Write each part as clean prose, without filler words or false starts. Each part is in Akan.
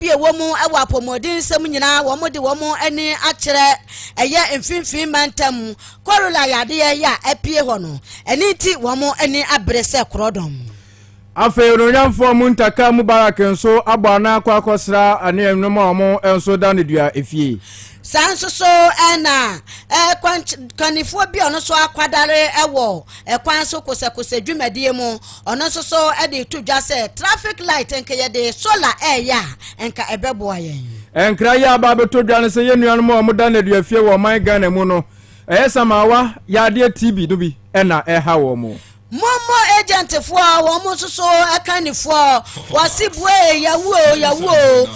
abie wo mu ewa pomodin sem nyina wo mu de wo mu ani akyere eye mfimfin mantam korola yade ya apie ho no eni ti wo mu ani abrese krodom afe ronyanfo mu ntaka Mubarak nso abana akosra anem no mo enso danedua efie sanso so ena kwanifo bi ono so akwadare ewo kwan so kose dwumadie mu ono so e de tudwa se traffic light enke ye de solar ya enka ebebo ayen enkra ya ba betodwa ne se yenuan mo danedua efie wo man Ghana mu no samawa ya de TB do bi ena ha wo mo Momo agent for womo so akanifo wasibwe yawo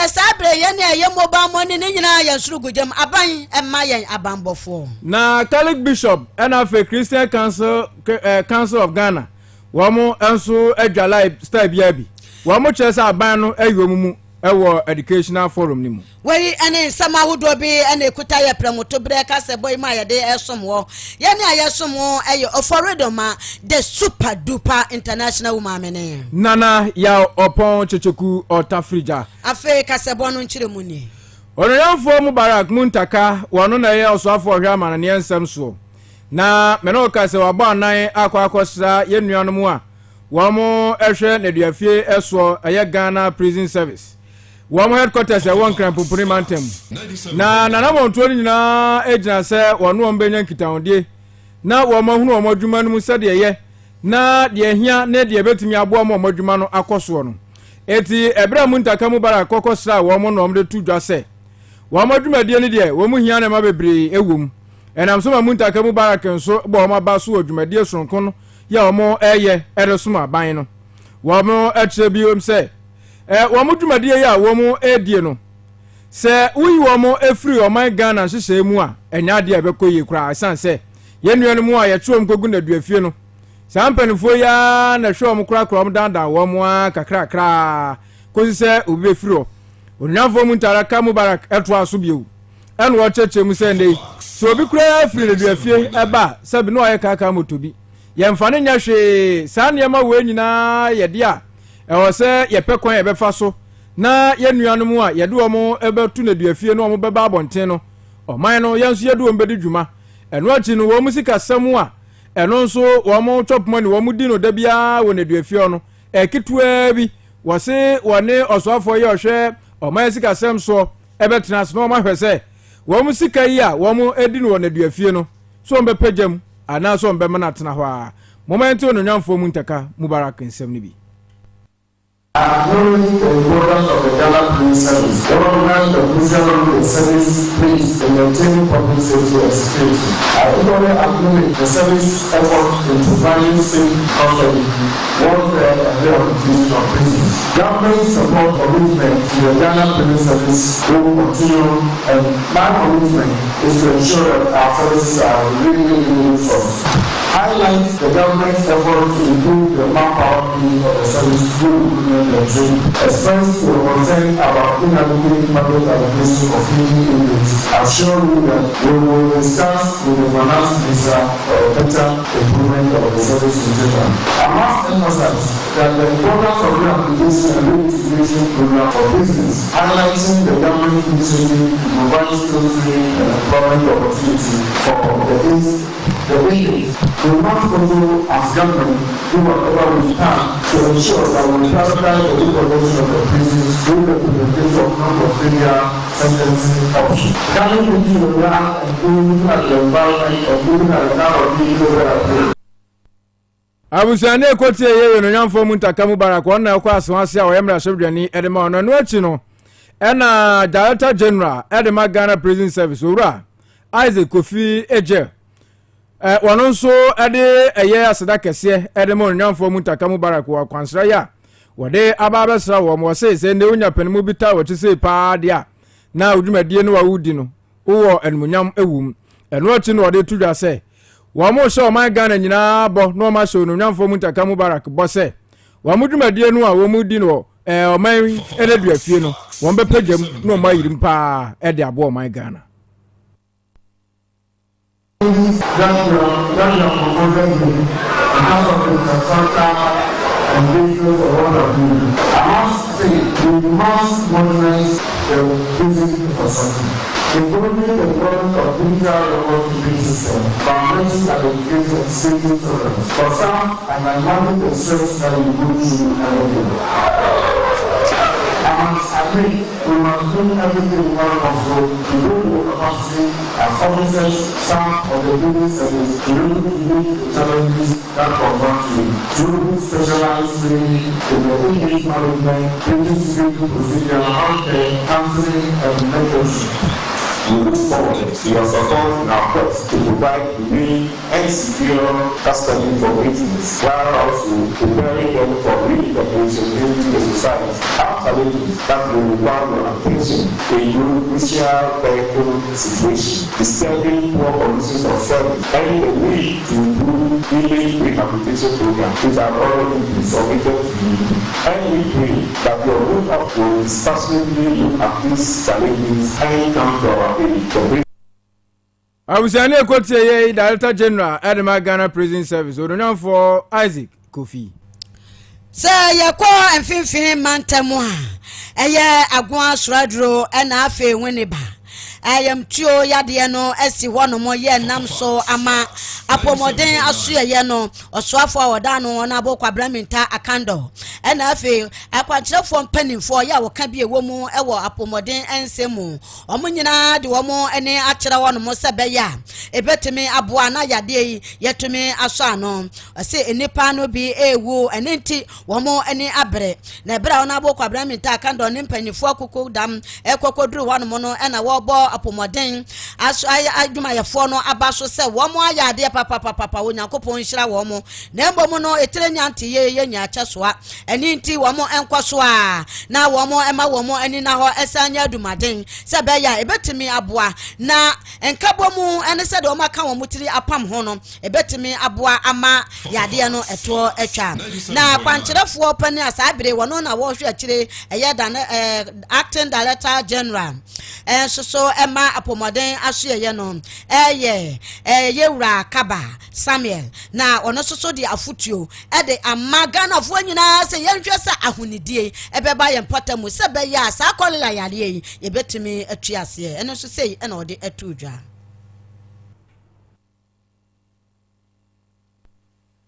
sabre ye ne ye mobile money ne nyina ya nsurugudem aban emma yen abanbofo na Catholic Bishop and of Christian Council of Ghana womo enso adwalai star biabi womo chesa aban no ayomumu ewo educational forum ni mu we ene sama hodo bi ene kuta ye premoto breka se boy ma ye de esomwo ye ne ayesomwo eye oforedoma the super duper international woman ne nana ya opon checheku otafrija afi kasebo no nchiremu ni Onyanfo Mubarak muntaka wono na ye osofo hwa amana ne ensem so na meno ka se wabo anan akosra ye nuanom a womo ehwe ne duafie eso eye Ghana Prison Service womo headquarters e won kran popuri mantem na nana monto ni na ejina se wono ombenya nkitaonde na womo hunu womo dwuma no mu se de ye na de hia na de betumi abo mo dwuma no akoso no eti ebra muntaka Mubarak kokosra womo no omde tudwa se womo dwumadie ni de womo hia na ma bebre ewum enam so ma muntaka Mubarak nso bo ma ba so dwumadie sonkon no ya womo eye eresoma ban no womo etre biom se womo dwumadie ya womo edie no se uyi womo efri oman Ghana hyehyɛ mu a enya de abekoyi kura asan se yenuanu mu a yɛtwom kogu na duafie no sampanifo ya na hwom kura krom danda womo a kakrakra kosi se obi efri o onyanfo mu ntaraka Mubarak eto aso biu eno wo cheche mu se ndei so obi kura efri na duafie eba sabi no aye kaka motobi yemfane nya hwe saa niema we nyina yede a ewo se yepekwan yebefa so na yenuanu mu a yede wo mo ebetu na duafie no wo beba abonten no oman no yenso yede wo mbedi dwuma eno achi no wo mu sika samu a eno nso wo mo chop money wo mu di no da bia wo na duafie no ekitwa bi wo se wone osofo ye ohwe oman sika sam so ebetena so no ma hwese wo mu sika yi a wo mu edi no wo na duafie no so mbepagam ana so mbema na tena ho a moment no nyamfo mu ntaka Mubarak nsem ni bi acknowledging the importance of the Ghana Police Service, government of the service plays in maintaining public safety and security. I equally acknowledge the service effort in providing safe custody, warfare, and rehabilitation of prisoners. Government support commitment to the Ghana Police Service will continue, and my commitment is to ensure that our services are really resourced. Highlight the government's effort to improve the manpower needs of the service through express your concern about inadequate public allocation of feeding inmates. Assure you that we will discuss with the finance minister for a better improvement of the service in general. I must emphasize that the importance of rehabilitation and reintegration program for business, highlighting the government initiative to provide skill training and employment opportunity for the inmates. We must also, as government, do whatever we can to ensure that we prioritize the reproduction of the prisons through the implementation of non-Australia sentencing options. Coming into the ground and looking at the environment and looking at the kind of people that are playing. abusane ekotie ye no nyamfo mu ntaka Mubarak wona kwa aswase a oyemra shebdwani edema ono no achi no ena Director General edema Ghana Prison Service owura Isaac Kofi Eje wono nso ede eye aseda kese edema ono nyamfo mu ntaka Mubarak wa kwansra ya wode ababesra wo mo se ne onya panimu bita wo tise pa dia na odwumadie no wa wudi no wo enmunyam ewum eno achi no wode tudwa se wa mo show my Ghana nyina bo no ma show no nyamfo mu ntaka Mubarak bo se wa mudwumadie no a wo mu di no oman eneduafie no won be pagam no ma yirim pa e de abo my Ghana say we must modernize the basic infrastructure. Including the development of digital record keeping system, foundations and education and safety programs. For some, I can imagine the stress that we go through every day. I must admit, we must do everything in our control to build the capacity as officers, staff of the building service to be able to meet the challenges that confront you through specialized training in the English management, building security procedure, healthcare, counseling, and mentorship. We look forward to your support in our quest to provide green and secure custody for victims, while also preparing them for reintegration into the society. Our challenges that will require your attention in crucial medical situation, disturbing poor conditions of service, and the need to improve village rehabilitation programs which are already been submitted to you. And we pray that your work will dispassionately look at these challenges and come to our Abusane Kotiye, Director General, Edema Ghana Prison Service, Odonam for Isaac Kofi. Sir, yakwa mfimfini mantamwa. Eye agwa sradro ena afe weniba. Ayam tio yade no esi wono mo ye nam so ama apomoden asuye ye no osoafo awoda no ona abokwa braminta akando ena afi akwantrefo mpanimfo ya woka bi ewomu ewo apomoden ensemu omunyina de womo ene akira wono mo sebeya ebetimi aboa na yade yi yetumi aso ano ase enipa no bi ewu enenti womo ene abre na ebra ona abokwa braminta akando ne mpanimfo akoko dam ekokoduru wono mo no ena wobo apomoden aso adwuma yefo no abaso se womo ayade papa onyankopon nhira womo na mbom no etrenya nti ye nya achesoa eni nti womo enkoso a na womo ema womo eni na ho esanya adumaden se be ya ebetimi aboa na enkabomu ene se de womo aka womo tiri apam ho no ebetimi aboa ama yade no eto etwa na kwankyerefo pani asabire wono na wo hwe akire eye dan acting director general so ema apomoden asoye no yewura kaba Samuel na ono soso di afutuo de amagana fo nyina se yenhwe sa ahunidie ebeba ye mpatamu se be ya sa akolela yale yi yebetimi atuase eno so sei ena ode atudwa.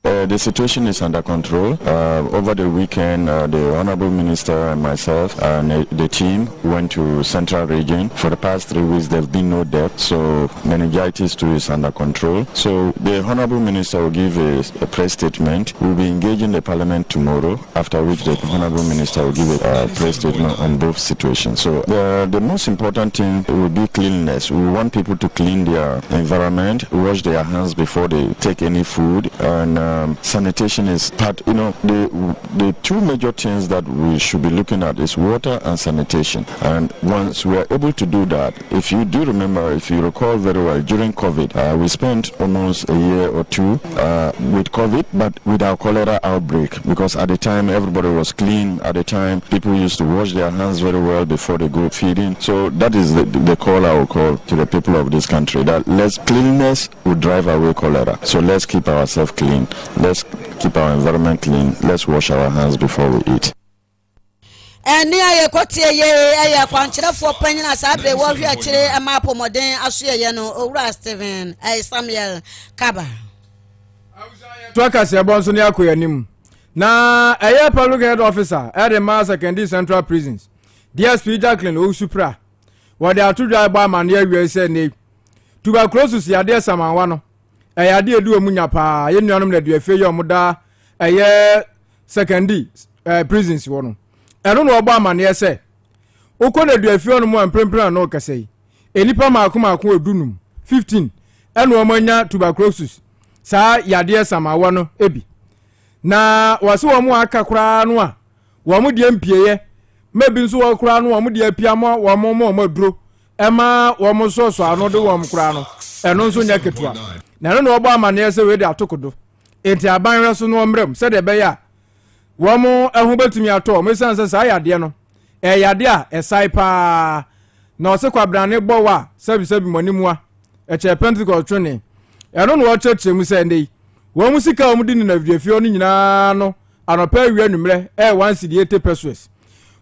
The situation is under control. Over the weekend, the Honorable Minister and myself and the team went to Central Region. For the past 3 weeks, there have been no deaths, so meningitis too is under control. So the Honorable Minister will give a press statement. We'll be engaging the Parliament tomorrow, after which the Honorable Minister will give a press statement on both situations. So the most important thing will be cleanliness. We want people to clean their environment, wash their hands before they take any food, and sanitation is part. The two major things that we should be looking at is water and sanitation. And once we are able to do that, if you do remember, if you recall very well, during COVID, we spent almost a year or two with COVID, but with our cholera outbreak, because at the time everybody was clean. At the time people used to wash their hands very well before they go feeding. So that is the call I will call to the people of this country, that less cleanliness will drive away cholera. So let's keep ourselves clean. Let's keep our environment clean. Let's wash our hands before we eat. Eni aye kotie ye aye kwankyerefo panyina sabre wo hwe akire ema pomoden asoye ye no owura Steven Samuel Kaba Twakase bonso ne akoyanim na aye public head officer at the Mass Secondary Central Prisons DSP Jacqueline Osupra wo de atudwa gba amane awie se ne tuberculosis yade samanwa no ayade edu omunya pa ye nuanom na duafe ye omoda aye secondary prisons wo no eno no ogba amane ese ukona duafe ono mo amprempren no kasei enipa maako edunum 15 eno omanya tuberculosis sa yade samawa no ebi na wase wo mo aka kura no a wo mo de mpieye mebi nso wo kura no wo mo de apiamo wo mo maduro ema wo mo so ano de wo mo kura no eno nso nya ketua na eno no ogba amane ese we de atokodo enti abanre so no mrem se de be ya wo mo ehu betumi ato mo sanse sa yade no yade a esai pa na ose kwabrane bowa sabi monimua eche Pentecost training eno no church mu se ndei wo mu sika wo mu di na viafio no nyina no anopa wi anumre 180 pesos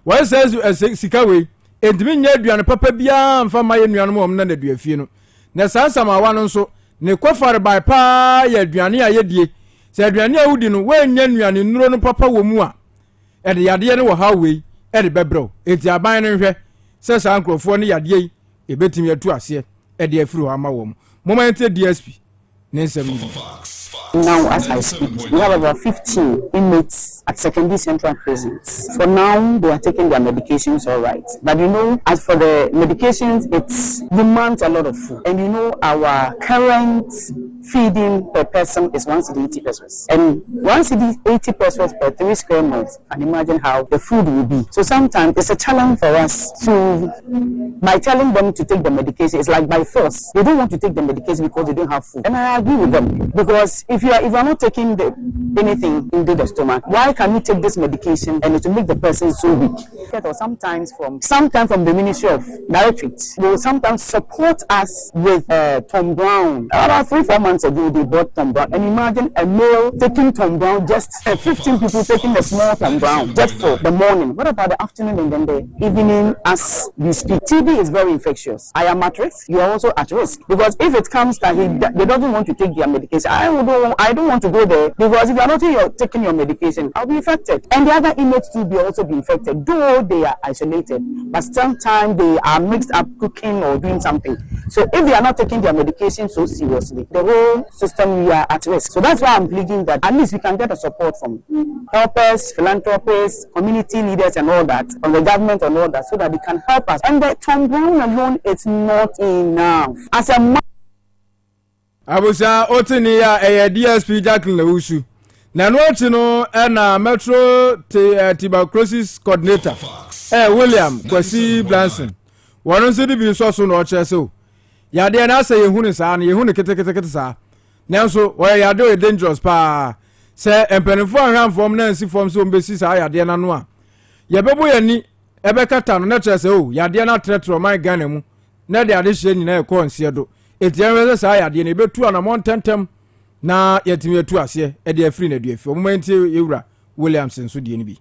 Why says sika we entimi nya aduane papa bia mfa ma ye nuanom om na aduafie no na sansa ma wa no nso ne kwafare by pa ya aduane a ye die se aduane a wudi no wa nya nuane nuro no papa wo mu a e de yade ne wo ha we e de bebro enti aban no hwe se san krofo ne yade yi e betimi atu ase e de afiri ho ama wo mu moment DSP Nensem. Now, as I speak, we have about 15 inmates at secondary central prisons. For now, they are taking their medications all right. But you know, as for the medications, it demands a lot of food. And you know, our current feeding per person is 1 cedi 80 pesos. And 1 cedi 80 pesos per 3 square miles. And imagine how the food will be. So sometimes it's a challenge for us to, by telling them to take the medication, it's like by force. They don't want to take the medication because they don't have food. And I agree with them. Because if you are not taking anything into the stomach, why can you take this medication and it will make the person so weak? Or sometimes from the Ministry of Directorates, they will sometimes support us with Tom Brown. About 3-4 months ago, they bought Tom Brown. And imagine a male taking Tom Brown, just 15 people taking a small Tom Brown just for the morning. What about the afternoon and then the evening as we speak? TB is very infectious. I am at risk. You are also at risk. Because if it comes that they don't want to take their medication, I don't want to go there, because if you are not taking your medication, I'll be infected. And the other inmates too will also be infected, though they are isolated. But sometimes they are mixed up cooking or doing something. So if they are not taking their medication so seriously, the whole system, we are at risk. So that's why I'm pleading that at least we can get a support from helpers, philanthropists, community leaders and all that, from the government and all that, so that they can help us. And the Tom Brown alone, it's not enough. As a Abusa otini ya DSP Jacqueline Lewusu na nochi no na Metro Tuberculosis Coordinator William Kwasi Blanson wono nso di bi nso so no ochese o yade na asa yehunu sa na yehunu kete sa nanso wo yade o dangerous pa se empenifo anham form na nsi form so mbesi sa yade na no a yebebo yani ebekata no na chese o yade na tretro man Ghana mu na de ade hye nyina e ko nse do etiyanwe sa yade ne betu anamon tentem na yetimi etu ase e de afiri na duafi o moment yewura Williamson so de ni bi.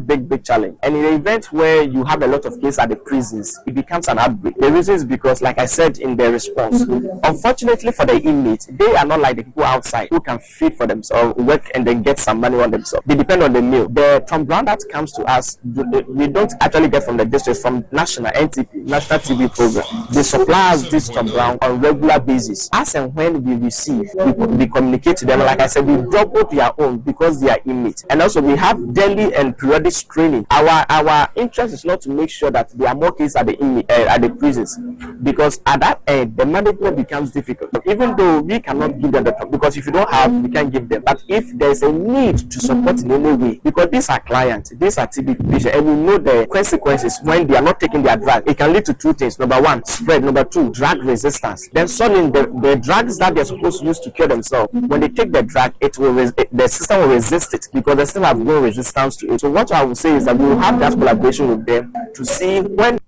Big challenge. And in the event where you have a lot of cases at the prisons, it becomes an outbreak. The reason is because, like I said in the response, unfortunately for the inmates, they are not like the people outside who can feed for themselves, work and then get some money on themselves. They depend on the meal. The Tom Brown that comes to us, we don't actually get from the district, from National NTP, National TV program. They supply us this Tom Brown on regular basis. As and when we receive, we communicate to them. Like I said, we double their own because they are inmates. And also we have daily and periodic training. Our interest is not to make sure that there are more cases at the prisons, because at that end the management becomes difficult. Even though we cannot give them the top, because if you don't have, we can't give them. But if there is a need to support in any way, because these are clients, these are TB patients, and we know the consequences when they are not taking their drug. It can lead to 2 things: number 1, spread; number 2, drug resistance. Then suddenly the drugs that they're supposed to use to cure themselves, when they take the drug, the system will resist it, because they still have no resistance to it. So what I would say is that we will have that collaboration with them to see when.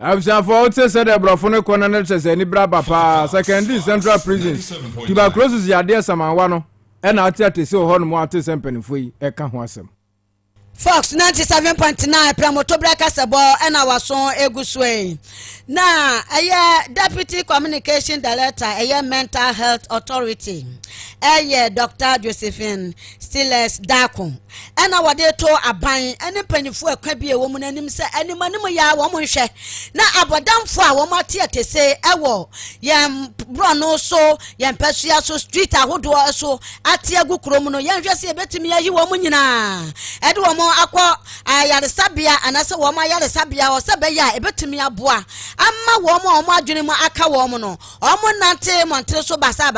I'm saying for what said the Brofone Corner says any braba secondary central prisons. Tuberculosis ya dear Samawano, and I tell you so horn more to sempeni free a canwasem. Fox 97.9 Pramoto Bracasabo and our son Egusway. Now, a Deputy Communication Director, a Mental Health Authority, a Dr. Josephine Stiles Dakum. And our day to a buying any penny for a crabby a woman and himself, any money ya woman share. Now, Abadam for a woman to say, Ewo, Yam Brono so, Yam Persia so street, I would do also at Tiago Cromono, Yam just a bit to me, you woman. Edwamo akwa ayare sabia anase wo ma ayare sabia o sebeya ebetimi aboa amma wo ma o ma adwene mu aka wo mo no o mo nante montre so basa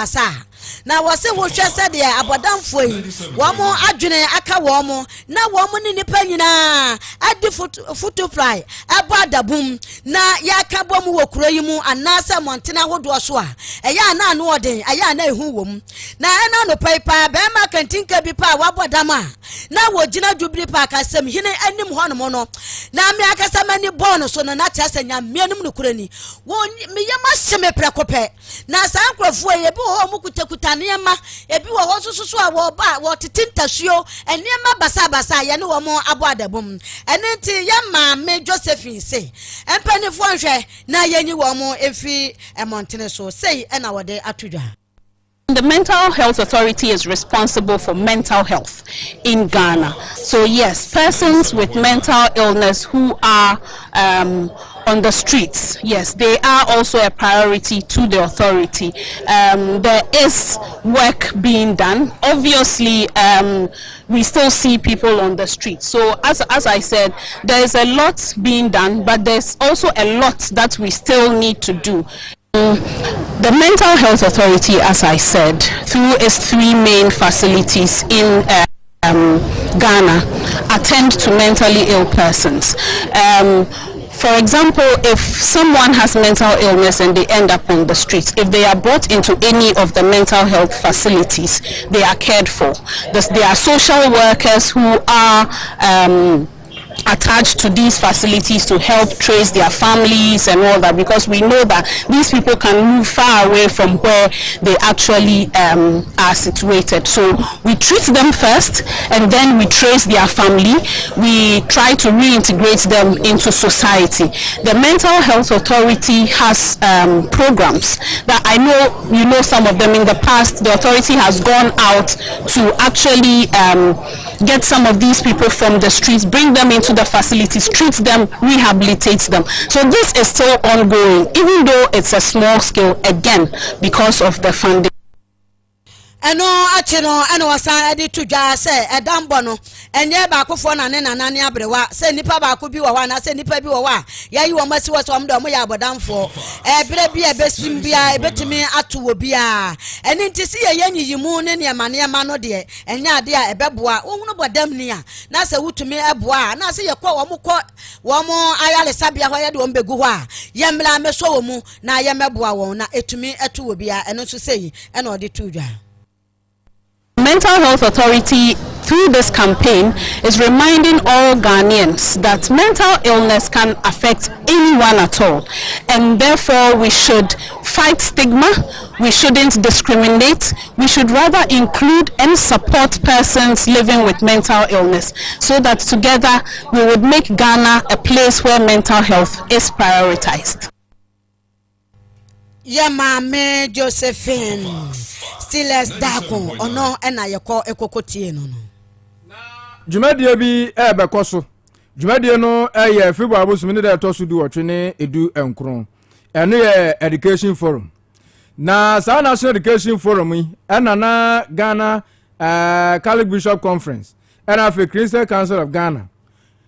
na wo se wo hwe se de abodamfo yi wo mo adwene aka wo mo na wo mo ni nipa nyina adi foot fly abo adabum na ya ka bom wo kuro yi mu anase montena hodo so a eya na anu oden eya na ehu wom na ena no paipa be ma kantinka bi pa wabodama na wo gina dubri pa akasem hine anim ho no no na me akasem mani born so no na kyase nya mianum no kurani wo me yema hyeme prekope na san krofo ye bi wo mu kutakuta ne yema ebi wo ho soso a wo ba wo tetintasuo enema basa ye ne wo mo abo adabom ene nti ye ma me Josephine say empanifo nhwe na yenyi wo mo efi emontene so say ena wo de atudwa. The Mental Health Authority is responsible for mental health in Ghana. So yes, persons with mental illness who are on the streets, yes, they are also a priority to the authority. There is work being done. Obviously, we still see people on the streets. So as I said, there is a lot being done, but there's also a lot that we still need to do. The Mental Health Authority, as I said, through its 3 main facilities in Ghana, attend to mentally ill persons. For example, if someone has mental illness and they end up on the streets, if they are brought into any of the mental health facilities, they are cared for. There are social workers who are attached to these facilities to help trace their families and all that, because we know that these people can move far away from where they actually are situated. So we treat them first and then we trace their family. We try to reintegrate them into society. The Mental Health Authority has programs that I know you know some of them. In the past, the authority has gone out to actually get some of these people from the streets, bring them into the facilities, treat them, rehabilitate them. So this is still ongoing, even though it's a small scale, again, because of the funding. Eno achino eno wasan edi tudwa se edambo no enye ba akofo na ne nanane abrewa se nipa ba akobi wa na se nipa bi wa yayi wo masi wo so amdo mo ya bodamfo ebere bi ebesim bia ebetimi ato wo bia eni nti se ye yanyiyimu ne ne ma no de enye ade a ebeboa wo hunu bodam ni a na se wutumi eboa na se ye kọ wo mo ayale sabia ho ye de wo mbegu ho a ye mla meso wo mu na ye meboa wo na etumi eto wo bia eno so sei eno de tudwa. Mental Health Authority, through this campaign, is reminding all Ghanaians that mental illness can affect anyone at all, and therefore we should fight stigma. We shouldn't discriminate. We should rather include and support persons living with mental illness, so that together we would make Ghana a place where mental health is prioritized. Yeah, Mama Josephine. Still dako ono ena yeko ekokotie no. Dwumadie bi bekoso. Dwumadie no eye February abosumi ne da to so du otwene edu enkron. Eno ye education forum. Na sa National Education Forum yi na Ghana Catholic Bishop Conference and afi Christian Council of Ghana.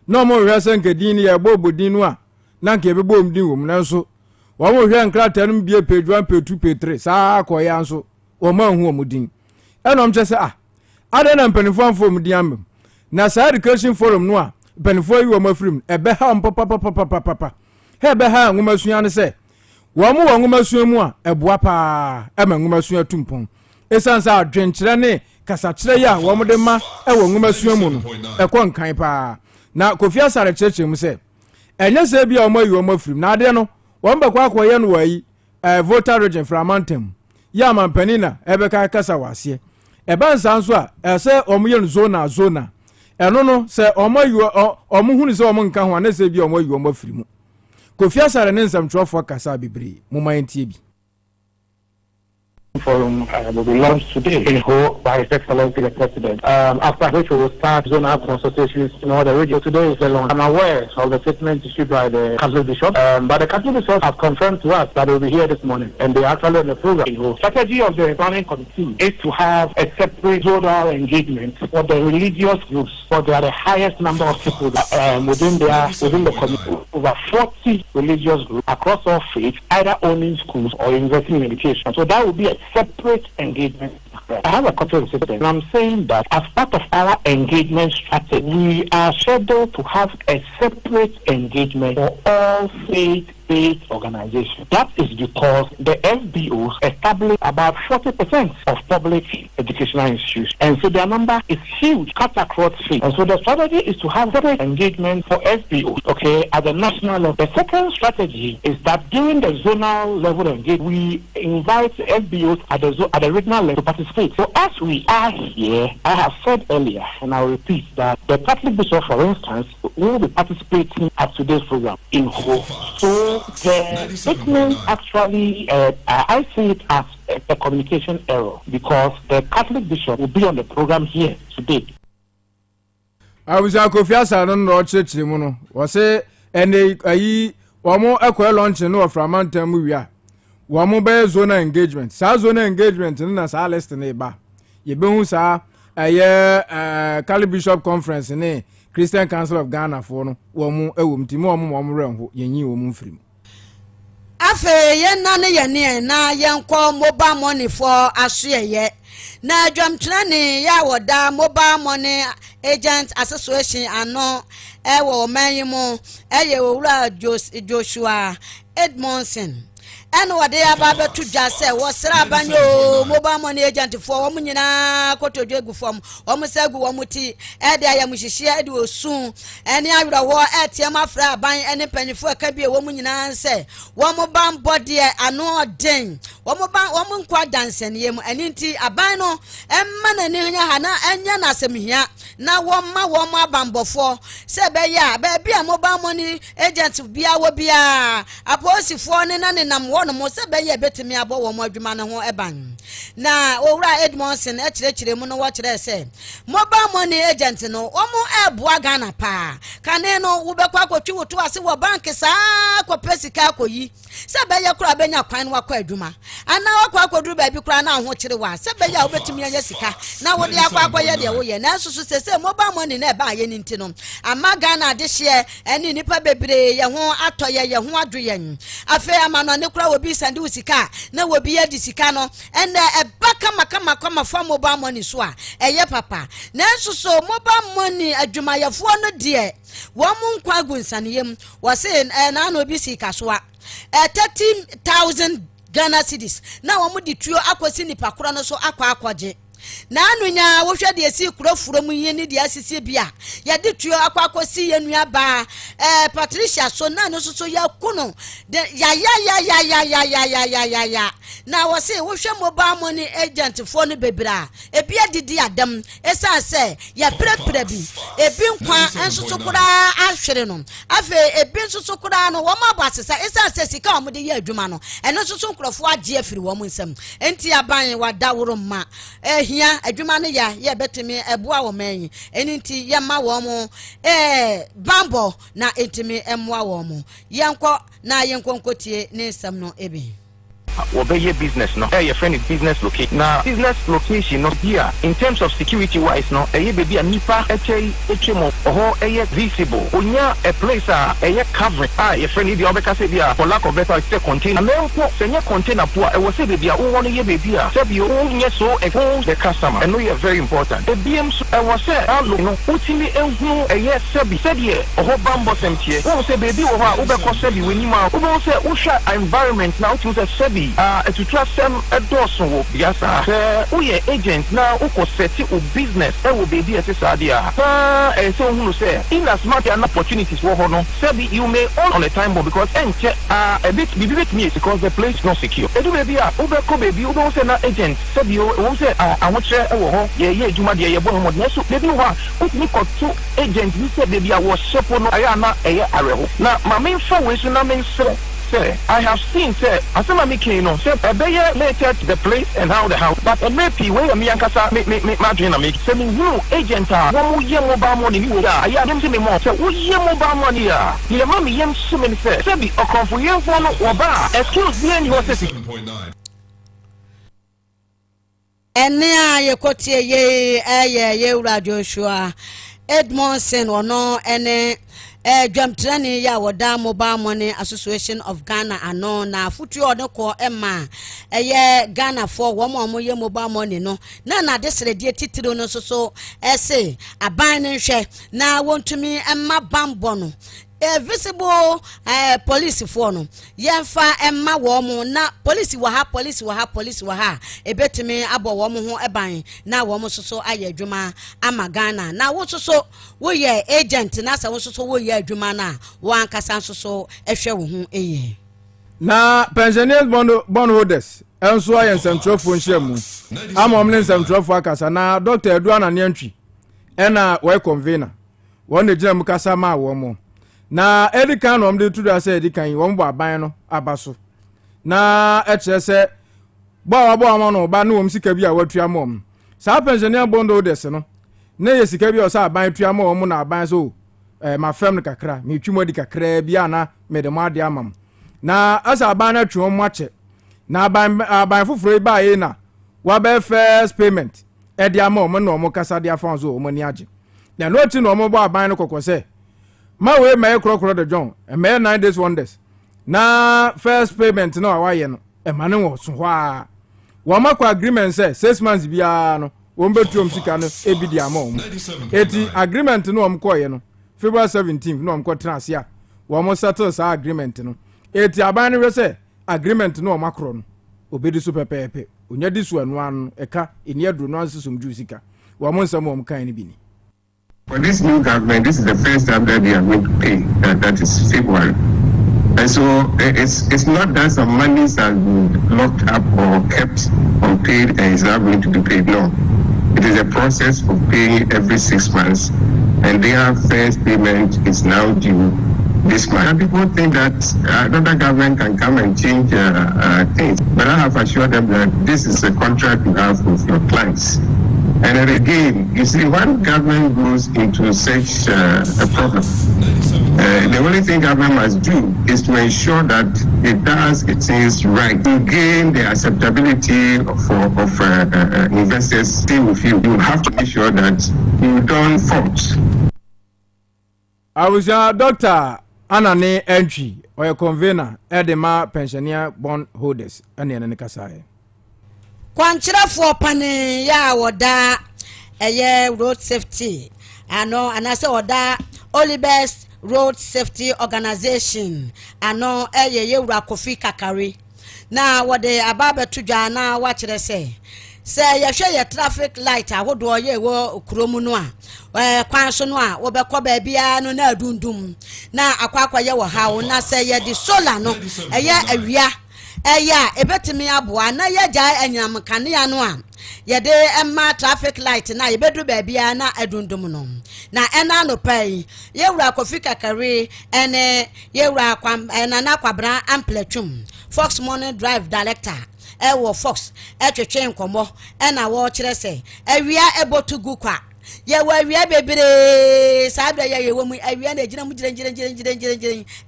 No mo hwese nkedin ye bobodin no a na nke be bom din wom na nso wo mo hwe nkrata no bie page 1 page 2 page 3 saa koya nso o ma hu omudin enom chese ade na mpanifo amfo omudin am na sa Education Forum no a mpanifo yi wo mafrim ebe ha papa he be ha nwomasuan ne se wo mo nwomasuan mu a eboa pa ema nwomasuan tumpon esansa adwenkyere ne kasakire ya wo mo de ma wo nwomasuan mu no ekon kan pa na Kofi Asare cheche mu se enye se bia o ma yi wo mafrim na ade no wo mbekwa akoye no wayi voter region framantem ya mampanina ebeka kasa wase ebansa nso a ese omoye zona eno no se omoyu omohunu se omo nka ho na se bi omoyu omafiri mu Kofi Asare ne nsamtwofo kasa bibiri mumayentie bi Forum will be launched today in Ho by His Excellency the President. After which we will start zonal consultations in all the regions. Today is the launch. I'm aware of the statement issued by the Catholic Bishop, but the Catholic Bishops have confirmed to us that they will be here this morning, and they are actually on the program in Ho. The strategy of the planning committee is to have a separate zonal engagement for the religious groups, for they are the highest number of people within the community. Over 40 religious groups across all faiths, either owning schools or investing in education. So that will be a separate engagement. I have a copy of the system, and I'm saying that as part of our engagement strategy, we are scheduled to have a separate engagement for all faith faith organization. That is because the FBOs establish about 40% of public educational institutions. And so their number is huge, cut across faith. And so the strategy is to have better engagement for FBOs, okay, at the national level. The second strategy is that during the zonal level of engagement, we invite FBOs at the regional level to participate. So as we are here, I have said earlier, and I'll repeat that the Catholic Bishop, for instance, will be participating at today's program in Ho. So the statement actually, I see it as a communication error because the Catholic Bishop will be on the program here today. I was a coffee salon or church, was it, and a woman a launch and no from Mountain Movia. One mobile zona engagement, zona engagement, and as Alice the neighbor. Ye bones are a year Catholic Bishop Conference in a Christian Council of Ghana for no woman, a woman, Timor, ye knew woman free. Afe ye nane ye ne na ye nko mobile money for asue ye na dwamtrane ya woda mobile money agent association ano e wo manyimu eye owura Joshua Edmondson eno wade ya baba to jase wo sra banyo mobile money agent for wo nyina kotojo egu fom wo musegu wo muti e de ayamuhihie e de osun ene awira wo etiem afra ban ene panifo aka bie wo nyina nse wo mobile body ano den wo nkwa dansen yem ene nti aban no emma na ne nya ha na enya na asemhia na wo ma abambofo se be ya ba bia mobile money agent bia wo bia aposifo ne na ne nam no mo se be ye betimi abo wo mo adwuma ne ho eban na owura Edmondson e kirechire mu no wo kire se mobile money agent no omo eboa Ghana pa kane no wo bekwa akotwi woto ase wo bank saa ko pesika akoyi se be ye kura benya kwan no akwa adwuma ana wakwa akoduru ba bi kura na ho kire wa se be ye wo betimi anya sika na wo de akwa ye de wo ye na susu se mobile money na e ba ye ninti no ama Ghana de hye eni nipa bebre ye ho atoye ye ho adoye afa amano ne kura obi sande usika na obi ya disika no ene ebaka makama for mobile money so a eye papa na nsuso mobile money adwumayefo no de wo mu nkwa gunsaneyem wo se na na obi sika so a 30,000 Ghana cedis na wo mu di tuo akosi nipa kura no so akwaje na anunya wo hwe de esi kurofuro mu yeni de asisi bia ya de tuo akwakosi yenua ba Patricia so na no so ya kuno de ya na wo se wo hwe mobile money agent for no bebra ebia didi adam esa se ya prepre bi ebi nkwa ensoso kura ahwere no afa ebi ensoso kura no wo ma basesa esa se sika wo de ya adwuma no eno soso nkrofo age afiri wo mu nsam enti aban wadaworo ma hia adwuma ne ya betimi eboa wo man eninti ya ma wo mo bambo na entimi emwa wo mo yenko na yenko nkotie ne nsam no ebi Obey business no your friend is business location now business location no here in terms of security wise no baby a nipa HMO visible onya a place a cover your friend is the obeka say bia for lack of better say container me nko senya container poor e was say baby a won ye baby a say you onye so expose the customer and know you are very important the BM I was say allo no utimi ehunu sebi said ye bambo semtie won say baby wo ha obeko sebi weni ma wo say usha environment now to say sebi to trust them a dozen yes we agent now who set a business that will be a sadia so who say in as much an opportunities for honor say you may on a time because a bit me because the place is not secure do baby baby you don't say agent say you won't say I want share juma dia bon so baby wa put me got two agents you say baby I was shepo no ayana na my main way so na main I have seen say asema miki no say ebeye later the place and how the house but maybe when me ankasa me madwena make say me who agent wo ye mobile money ni wo ya aya dem say me mo say wo ye mobile money ya ye ma me yem so me say be okonfo ye fo no wo ba excuse me ni wo say 7.9 ene a ye kotie ye ura Joshua Edmondson ono ene Dwamtrani ya woda mobile money association of Ghana ano na futu odeko ema Ghana for wo ye mobile money no na desre die titiro no so ese aban nhwe na wontumi emma bambo no visible police for no yemfa emma wo mo na police wa ha ebetimi abo wo mo ho eban na wo mo soso aye adwuma ama Ghana na wo soso wo ye agent na sa wo soso wo ye adwuma na wo ankasa soso ehwe wo ho eye na pensioners bondholders enso ayen centrofo nhyiamu amomne centrofo akasa na Dr. Eduana Niantwi ena we convener won de gina mukasa ma wo mo na edikan no mde tudu ase edikan won bo aban no abaso na ekire se bo amo no ba na wom sika bi a watua mom sa pensioner bondholders no na ye sika bi o sa aban tua mom na aban so ma fam no kakra me twimo di kakra bi ana me de mo ade amam na asa aban na twom mache na aban fufure ba ye na wa be first payment e dia ma omo no omo kasa dia fan so omo ni age na no ti no omo bo aban no kokose ma we me krokro de John e me 9 days wonders na first payment no wa ye no e ma ne wo so hwa wo makwa agreement say 6 months bia no wo mbetuom sika no e bi dia ma omo eti agreement no omo ko ye no February 17th no omo ko transia wo mo settle sa agreement no eti aban no say agreement no makro no obedi so pepepe onya disu anu anu eka eni aduro no ansesum jusika wa mo nsam mo kan ni bi ni. For this new government, this is the first time that they are going to pay. That is February, and so it's not that some monies are locked up or kept unpaid and is not going to be paid. No, it is a process of paying every 6 months, and their first payment is now due this month. And people think that another government can come and change things, but I have assured them that this is a contract you have with your clients. And then again, you see, when government goes into such a problem, the only thing government must do is to ensure that it does its things right to gain the acceptability of investors stay with you. You have to make sure that you don't fault. I was Dr. Anane Entry or a convener Edema pensioner bond holders and the Kasai. Kwanchira for pane ya woda eye road safety ano anase woda Olibest Road Safety Organization ano eye yewura Kofi Kakari na wode ababe tudwa na wa kire se yehwe ye traffic light ahodo ye wo kuromu no a kwan so no a wo be ko ba bia no na adundum na akwakwa ye wo hawo na se ye di solar no eye awia ebetimi aboa na yagya anyam kanea no a yede emma traffic light na yebedu ba bia na adundum no na ena no pai yewura Kofi Kakari ene yewura kwam na kwabra ampletum Fox Morning Drive director ewo Fox etwetwe nkomo ena wo kire se awia ebotugu kwa ye wa awia bebere sabra ye wo mu awia na gina mu gire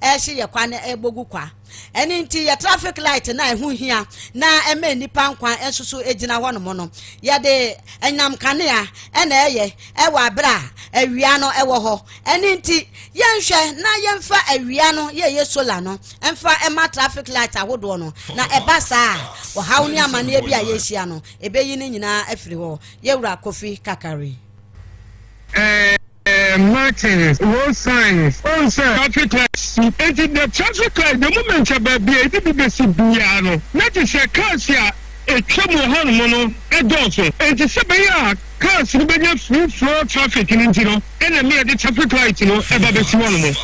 ehye ye kwa na ebogu kwa eni nti ya traffic light na ehu hia na ema nipa nkwa ensusu egina ho no mo no ye de enyam kanea ena eye ewa bra awia no ewo ho eni nti yenhwe na yemfa awia no ye solar no emfa ema traffic light ahodo no na ebasa wo hawo ni amane bia ye hia no ebeyi ni nyina afiri ho yewura Kofi Kakari Martins, road signs, also traffic lights. It is the traffic light. The moment you baby, it is the Sibiano. Not is a cars here. A trouble mono, a dozen. It is a cars in the free flow traffic in Intino, and a mere the traffic light, you know, about the Simono.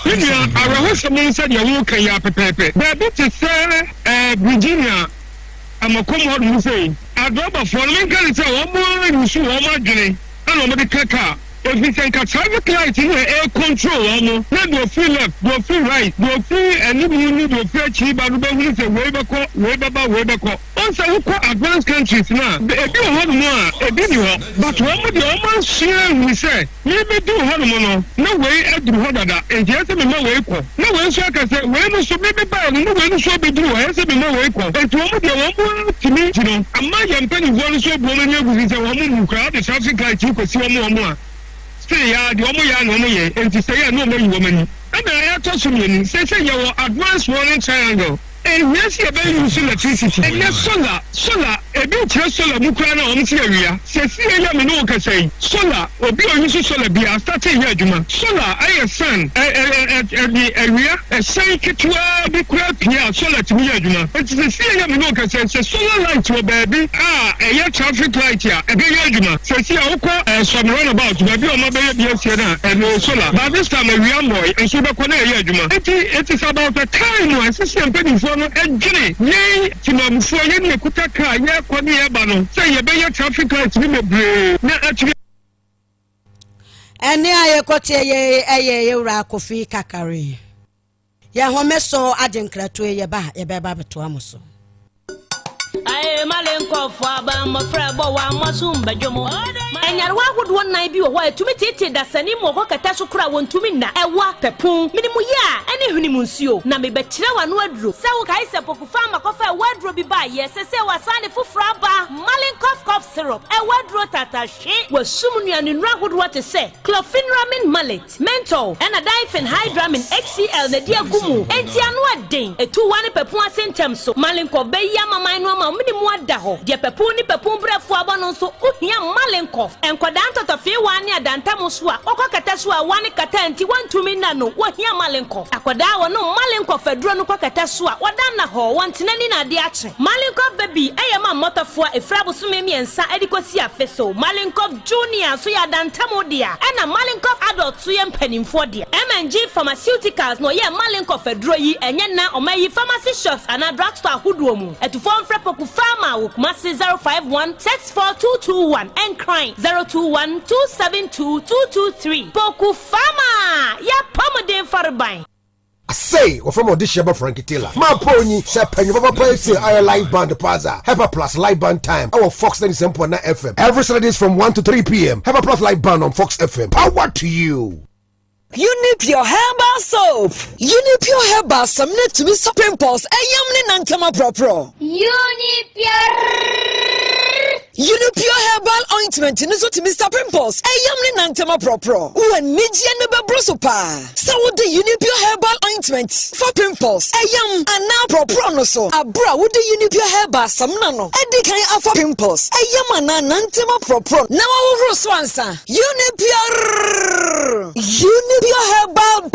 Our host said you walk a yap pepe. The bit is Virginia. I'm a common who say, I drop a following car. It's a woman who should want my day. I don't know the car. If we think a traffic light in the air control, no, do free left, do free right, do free, and you need to free cheap, but we say way back. Also, we call advanced countries now. If you have more, a video, but one of the almost share, we say, maybe do have no way at the Hodada, and just no way. No way, so I can say, when so maybe bad, no way, so be do, I say, no way. And one of the one to me, you know, a man penny one so blown you with a woman who crowd the traffic light, you could see more. Ya the omo ya no ye enti say ya no mo woman and I told you say you advanced warning triangle yes, you better use electricity. And yes, solar, a bit solar, Mukrana, area. Says, Yamanoka say, solar, or be on solar be a starting here, Juma. Solar, I sun, the area, a psychic to be crap here, solar to me, Juma. It's the Yamanoka says, solar light to a baby, a traffic light here, a big Juma. Says, some runabout, maybe on my baby, and solar. But this time, a young boy, and so it is about the time when system penny for and Jenny, yea, Timam for you, Kutaka, yeah, Kwani Abano, say a better traffic lights, actually. And I got a Kofi Kakari. Yahomeso Ajinkratue Yaba, Yababa to Amoso. I am Malenko for Abama Frabo, Masumba Jomo. And Yarwa would one night be a while to meet it that Sanimo Hokatasu Crown to me now. A wap a poom, minimuya, any hunimusio. Nami Betra and wardrobe. So Kaisa Pokufama coffee wardrobe by yes, I say was signing for Fraba, Malenkoff cough syrup, a wardrobe attache was Sumunia in Rockwood what to say. Clofin ramen mallet, mental, and a dive and hydramin XCL, the dear Gumu, and Tianua Dane, a 2-1 per point centum so Malenkoff Bay Yama Mino minimum daho, dear Pepuni Pepumbra Fuabanon so Uhia Malenkoff. And Quadanta to feel 1 year Dantamuswa, Okatasua, 1 Katanti, 1 to Minano, what here Malenkoff. Aquadawa no Malenkoff, a drone Okatasua, Wadana ho, 1 Tinanina diatre. Malenkoff baby, I am a motor for a Frabusumi and Sa Edicosia Feso, Malenkoff Junior, Suya Dantamodia, and a Malenkoff adult Suyam penning for dear. MNG Pharmaceuticals, no, yeah, Malenkoff a droyi, and Yana or may pharmacy shops and a drugstore hoodwomu, at to form Frepoku Farmer, Masi 051 64221 and crying. 021-272-223. Poku Fama! Ya Pomodin Farabine. I say, or from audition by Frankie Taylor. My pony, Shepherd, you ever play our live band, the Plaza. Have a plus live band time. Our Fox 97.9 FM. Every Saturdays from 1 to 3 p.m. Have a plus live band on Fox FM. Power to you. Unipure herbal soap. Unipure herbal something to me pimples. Ayamni nankama propro. Unipure herbal ointment niso to Mr. Pimples. Ayamni nankama propro. When media neba brosopa. So the Unipure herbal ointment for pimples. Ayam and now propro no so. Abra with the Unipure herbal samnano. Edi kan afa pimples. Ayam and nankama propro. Now our roswansa. Unipure herbal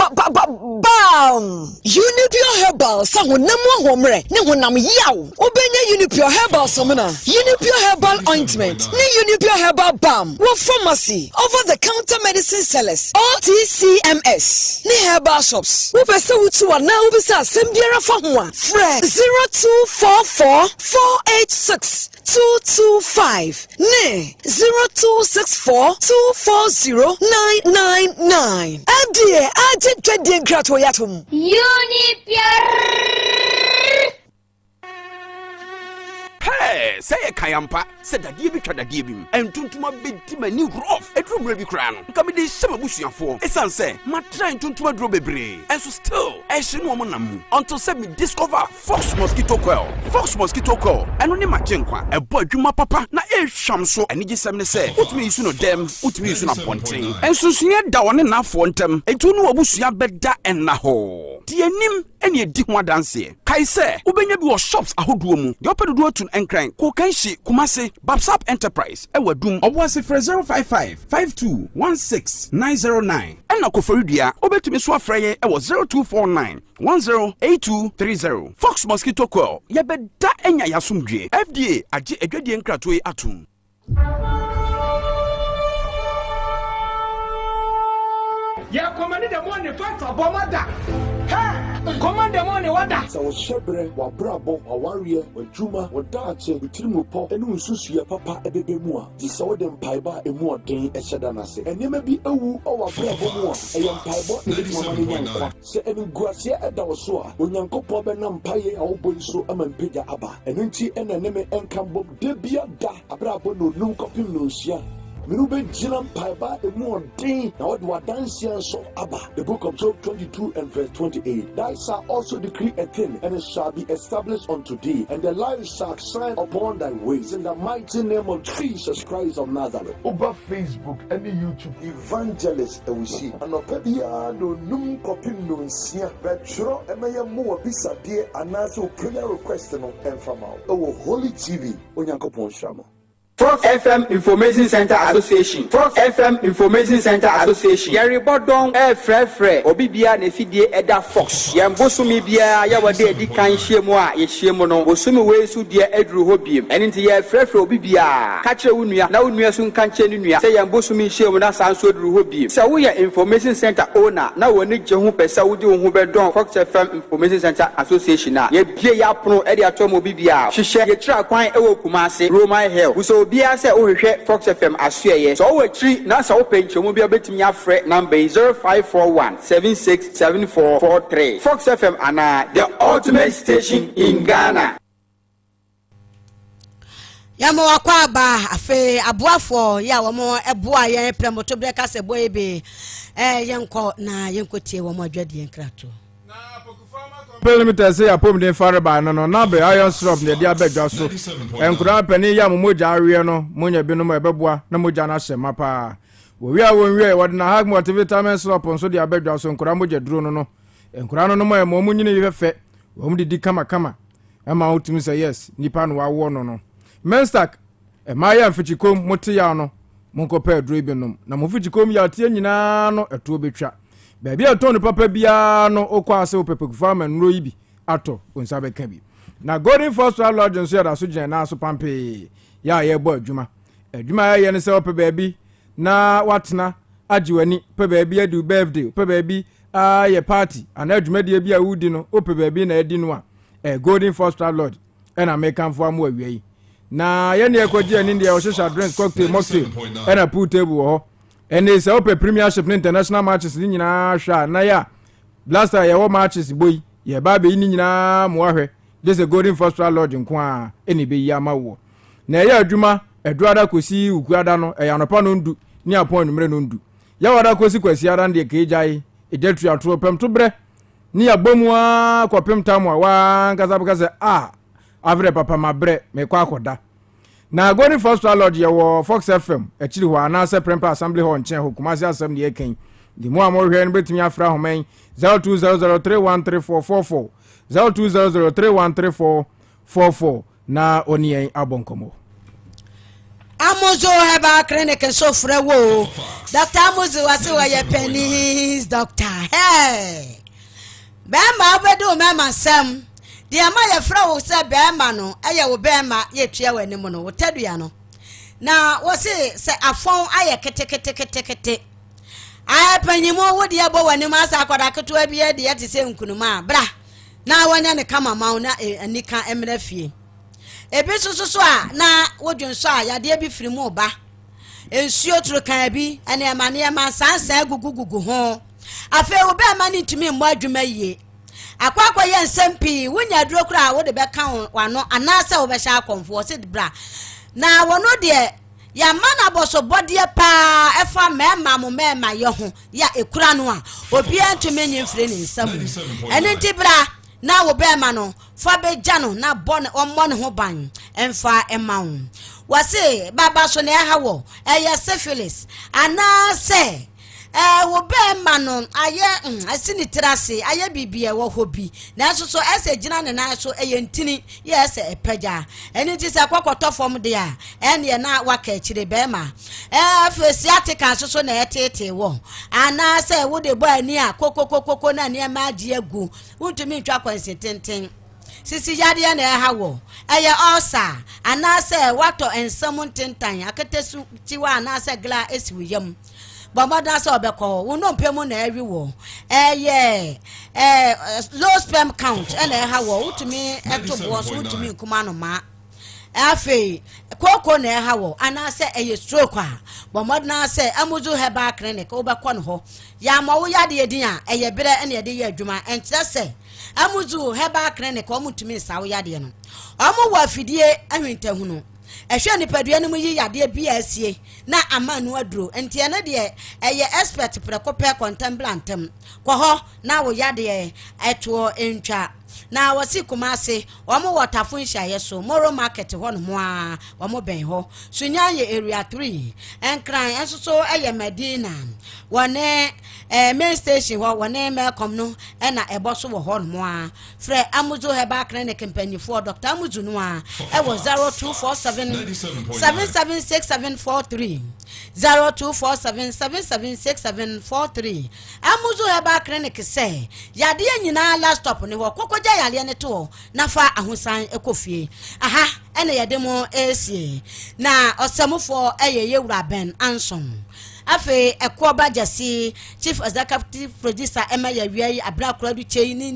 balm. Unipure herbal sango namo homre. Ne wonam yaw. Obenya Unipure herbal samna. Unipure herbal ointment. Ne Unipure herbal balm. What pharmacy? Over the counter medicine sellers. OTCMS. Ne herbal shops. Wo pese wutu wa na wo bisa asembia fa ho a. Fred 0244 486 225 ne 0264 240 999. Adie aje twede nkrato yatom. Hey, say a kayampa, said that you be trying to give him, and Tuntuma big Timmy rough, a true baby crown. Come in this summer bush for a son say, my trying Tuntuma drobebre, and so still, as you woman until send me discover Fox Mosquito Coil, Fox Mosquito Coil, and only my chinkwa, a boy, you my papa, na a shamso, and you just say, put me soon of them, put me soon upon thing, and so see it down enough for them, and to know bush ya bedda and naho. Dear Nim, and ye dick one dance here. Kaise, Ubenya be shops a hoodwoom, the open door to and crying, Kokenshi, Kumase, Babsap Enterprise, and we're doom, or was it for 055 5216 909. And now Koforidia, Obe to Miss Wafraye, it was 0249 108230. Fox Mosquito Coil, Yabeda Enya Yasumje, FDA, Aji Egadian Kratwe Atum. Yeah, command the money, fight for Bomada. Hey! Command the money, what that? So, Shebre, wa Brabo, a warrior, wa Juma, wa Dache, with Trimupo, and Ususia, Papa, a baby mua. This all them Paiba, a more gain, a Shadanase. And you may be a woo or a Brabo mua, a young Paiba, a little money. Say, and Gracia at our soa, when Yanko Pobenam Paye, our boy so a man Pija Abba, and Unti and a name and Cambo, Debia da, a Brabo no copy no sia. Minube Jinam Paiba, the more day, now what Wadansia so Abba, the book of Job 22 and verse 28. Thou shalt also decree a thing, and it shall be established unto thee, and the light shall shine upon thy ways, in the mighty name of Jesus Christ of Nazareth. Over Facebook and YouTube, evangelist, and we see, and Opebia no num copim no sia, but sure, and may have more bisa dear, and also prayer request and from out. Oh, Holy TV, Onyankopon Shama. Fox FM Information Center Association. Fox FM Information Center Association. Yeri bodon frɛ obibia na fidie eda Fox. Yɛn bosumi bia ya wade edi kan hyiemu a ye hyiemu no. Bosumi we su die eduru hɔ biem. Ɛno nti yɛ frɛ obibia. Ka kyerɛ wo nua na wo nua so nka kyerɛ ne nua. Sɛ yɛn bosumi hyiemu na san so eduru hɔ biem. Sɛ wo yɛ Information Center owner na wo ne gye ho pɛ sɛ wo de wo ho bɛdɔn Fox FM Information Center Association a. Ye bie ya pono edi atom obibia. Hyehyɛ ye tra kwan ɛwɔ Kumase Roman Hill. Bia say ohwehwe Fox FM asueye so wo tri na sa wo penchemu bia betimi afre number 0541 767443 Fox FM ana the ultimate station in Ghana. Yamo wakwa ba afe aboafo ya womo eboa yen premoto breka se boyebe yenko na yenkotie womo adwade yenkrato Perimeter say apom den fare ba no na be iron strop ne dia bedwa so enkura pani ya momoja awie no monya bi no ebeboa na moja na hye mapa wo wi a won wi wo na hag multivitamin strop nso dia bedwa so enkura moja duro no enkura no mo mo nyine yefefe wo mo didi kama ama utimi say yes nipa no wawo no menstack maya mfichikom mote ya no monko pa duro bi no na mo fichikom ya tie nyina no eto betwa baby atonu papa bia no okwa ase opepe kufa nro yi bi ato onsa beka bi na golden first lodge nso ya so gyen na so pampe ya ye bo adwuma ya ye ne se ope baby na watna ajiwani pe baby adu birthday pe baby ye party ana adwuma de bia wudi no ope baby na edi no a golden first lodge and American for am awie na ye ne ekoji ani de o shisha drink cocktail mocktail and a pool table ho and they say open premiership international matches ni nyina hwa na ya blaster ye wo matches boy ye ba be ni nyina mo ahwe this a golden first lodge nko a eni be ya mawo na ye adwuma eduada kosi ukuada no e yanopa no ndu ni apon numere no ndu ya wada kosi kwasi ara de kejai e detu atro pem to bre ni abomu a kopem tam a wa nkasa avre papa mabre me kwa akoda na golden first lodge ye wo Fox FM achiri ho anase Prempa Assembly Hall nchen ho Kumasi asem ne yeken di mo amorhwe no betimi afra homen 0200313444 0200313444 na onien abonkomo Amozo heba clinic so frewo Dr. Amozo wase wa ye pennies doctor hey bema obedo mema sam di ama ye fra wo se bema no eye wo bema ye tua wani mu no wo tadua no na wo se afon aye kete ay panyimo wo di abo wani ma sa akwada keto bia di ye te se nkunuma bra na wonya ne kama ma na anika emra fie ebi so a na wodwonso a yade bi firi mu ba ensuo turu kan bi ene ma sansan gugugugu ho afi wo bema ni ntumi mmo adwuma yie akwakwa ye nsempi wunya duro kura wo de be kan wano anase wo be sha konfo se bra na wono de ya mana boso bodie pa efa mema ye ho ya ekura no a obi antumi nyimfire ni nsam ene nti bra na wo be ma no fa be gya no na bone ommo ne ho ban emfa emawo wase baba so ne ha wo eye syphilis anase wo be ma no aye asini trase aye bibie wo hobi na so ese gina ne na so eye ntini ye ese epaja eni ti se kwakoto fom de a ene na waka kire be ma fesiatica so na etete wo ana se wo de bo ani a kokokokoko na ne ma agi agu untumi ntwa kwanse tenten sisi yade na ha wo eye osa ana se wato ensam tentan aketesu tiwa ana se gla esiwu yam Bamada so beko wo no mpemu na awi wo low sperm count na ha wo utumi etobo so utumi kuma no ma afi koko na ha wo ana se stroke a bamada se amuzu heba clinic wo beko no ho ya ma wo yade edin a bere na yade ye adwuma enkyere se amuzu heba clinic wo mutumi sa wo yade no omo wo afidie ahwentahu no ehwe nipadua no mu yi yade bia asie na amanu aduro enti ene de eye expert prekope contemplantem kwa ho na wo yade eto entwa na wasi kumase omo watafo nhyaye so moro market ho no mo a omo ben ho sunyanye area 3 enkran enso so eye medina wone main station ho wone mekom no na eboso wo ho no mo a frɛ amuzo heba clinic mpanyifo Dr. Amuzu no a e wo 0247 776743 0247776743 amuzo heba clinic say yade nyina last stop ne ho kokoja yale ne to na fa ahosan ekofie aha ene yade mo esi na osamufo eyeye wura ben anson afi ekoba jasi chief executive producer ema ya wiai abra kura du chei ni